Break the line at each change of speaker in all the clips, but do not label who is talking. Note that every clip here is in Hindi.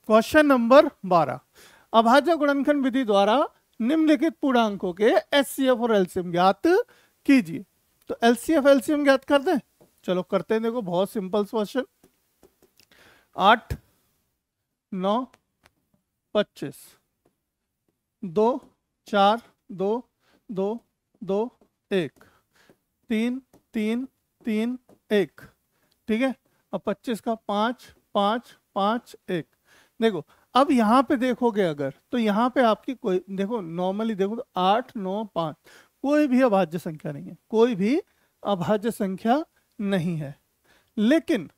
क्वेश्चन नंबर 12, अभाज्य गुणनखंड विधि द्वारा निम्नलिखित पूर्णांकों के एचसीएफ और एलसीएम ज्ञात कीजिए। तो एलसीएफ एलसीएम ज्ञात कर दें, चलो करते हैं। देखो बहुत सिंपल क्वेश्चन, 8 9 25, 2 4 2 2 2 1, 3 3 3 1, ठीक है। अब 25 का 5 5 5 1। देखो अब यहाँ पे देखोगे अगर, तो यहाँ पे आपकी कोई, देखो नॉर्मली देखो तो 8 9 5 कोई भी अभाज्य संख्या नहीं है, कोई भी अभाज्य संख्या नहीं है। लेकिन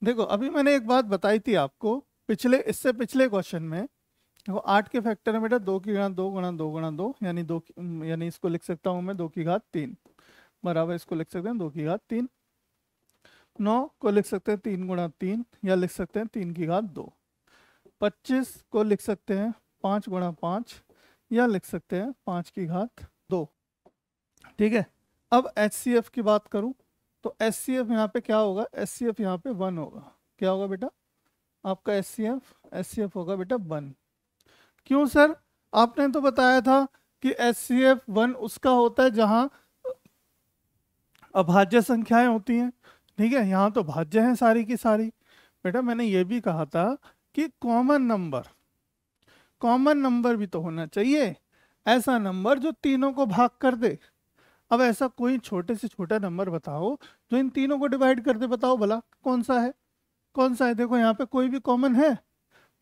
देखो अभी मैंने एक बात बताई थी आपको पिछले, इससे पिछले क्वेश्चन में। देखो 8 के फैक्टर है बेटा 2 की घात 2 गुणा 2 गुणा 2, यानी 2, यानी इसको लिख सकता हूँ मैं 2 की घात 3 बराबर, इसको लिख सकते हैं 2 की घात 3। 9 को लिख सकते हैं 3 गुणा 3, या लिख सकते हैं 3 की घात 2। 25 को लिख सकते हैं 5 गुणा 5, या लिख सकते हैं 5 की घात 2, ठीक है। अब HCF की बात करूं तो HCF यहाँ पे क्या होगा, HCF यहाँ पे 1 होगा। क्या होगा बेटा आपका HCF होगा बेटा 1। क्यों सर, आपने तो बताया था कि HCF 1 उसका होता है जहां अभाज्य संख्याएं होती हैं, ठीक है। यहाँ तो भाज्य हैं सारी की सारी। बेटा मैंने ये भी कहा था कि कॉमन नंबर भी तो होना चाहिए, ऐसा नंबर जो तीनों को भाग कर दे। अब ऐसा कोई छोटे से छोटा नंबर बताओ जो इन तीनों को डिवाइड कर दे, बताओ भला कौन सा है, कौन सा है। देखो यहाँ पे कोई भी कॉमन है,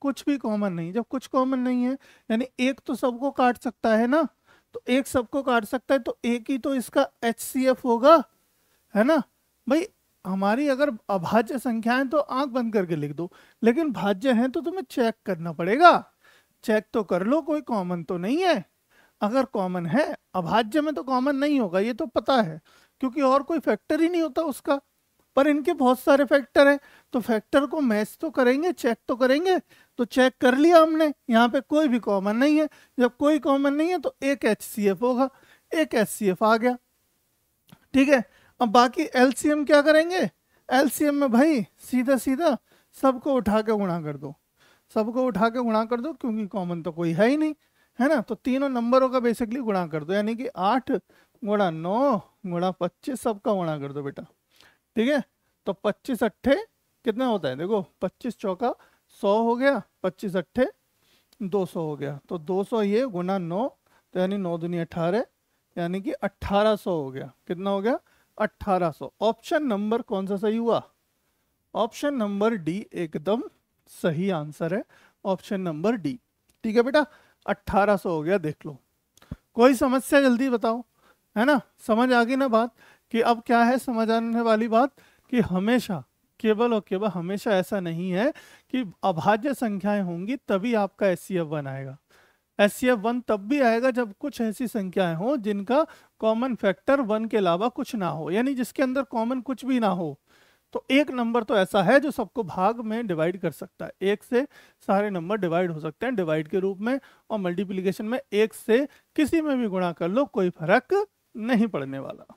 कुछ भी कॉमन नहीं। जब कुछ कॉमन नहीं है यानी एक तो सबको काट सकता है ना, तो एक सबको काट सकता है तो एक ही तो इसका HCF होगा, है ना भाई। हमारी अगर अभाज्य संख्याएं तो आंख बंद करके लिख दो, लेकिन भाज्य हैं तो तुम्हें चेक करना पड़ेगा। चेक तो कर लो कोई कॉमन तो नहीं है। अगर कॉमन है, अभाज्य में तो कॉमन नहीं होगा ये तो पता है, क्योंकि और कोई फैक्टर ही नहीं होता उसका। पर इनके बहुत सारे फैक्टर हैं, तो फैक्टर को मैच तो करेंगे, चेक तो करेंगे। तो चेक कर लिया हमने, यहाँ पे कोई भी कॉमन नहीं है। जब कोई कॉमन नहीं है तो एक HCF होगा, एक HCF आ गया, ठीक है। अब बाकी LCM क्या करेंगे, LCM में भाई सीधा सीधा सबको उठा के गुणा कर दो, सबको उठा के गुणा कर दो, क्योंकि कॉमन तो कोई है ही नहीं, है ना। तो तीनों नंबरों का बेसिकली गुणा कर दो, यानी कि 8 गुणा 9 गुणा 25 सबका गुणा कर दो बेटा, ठीक है। तो 25 अट्ठे कितना होता है, देखो 25 चौका 100 हो गया, 25 अट्ठे 200 हो गया। तो 200 ये गुणा 9, तो यानी 9 दूनी 18, यानी कि 1800 हो गया। कितना हो गया, 1800। ऑप्शन नंबर कौन सा सही हुआ, ऑप्शन नंबर डी एकदम सही आंसर है, ऑप्शन नंबर डी, ठीक है बेटा। 1800 हो गया, देख लो। कोई समस्या जल्दी बताओ, है ना। समझ आ गई ना बात, कि अब क्या है समझ आने वाली बात, कि हमेशा केवल और केवल हमेशा ऐसा नहीं है कि अभाज्य संख्याएं होंगी तभी आपका HCF 1 आएगा। HCF 1 तब भी आएगा जब कुछ ऐसी संख्याएं हो जिनका कॉमन फैक्टर 1 के अलावा कुछ ना हो, यानी जिसके अंदर कॉमन कुछ भी ना हो। तो एक नंबर तो ऐसा है जो सबको भाग में डिवाइड कर सकता है, एक से सारे नंबर डिवाइड हो सकते हैं डिवाइड के रूप में, और मल्टीप्लिकेशन में एक से किसी में भी गुणा कर लो, कोई फर्क नहीं पड़ने वाला,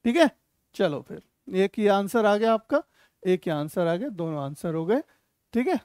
ठीक है। चलो फिर एक ही आंसर आ गया आपका, एक ही आंसर आ गया, दोनों आंसर हो गए, ठीक है।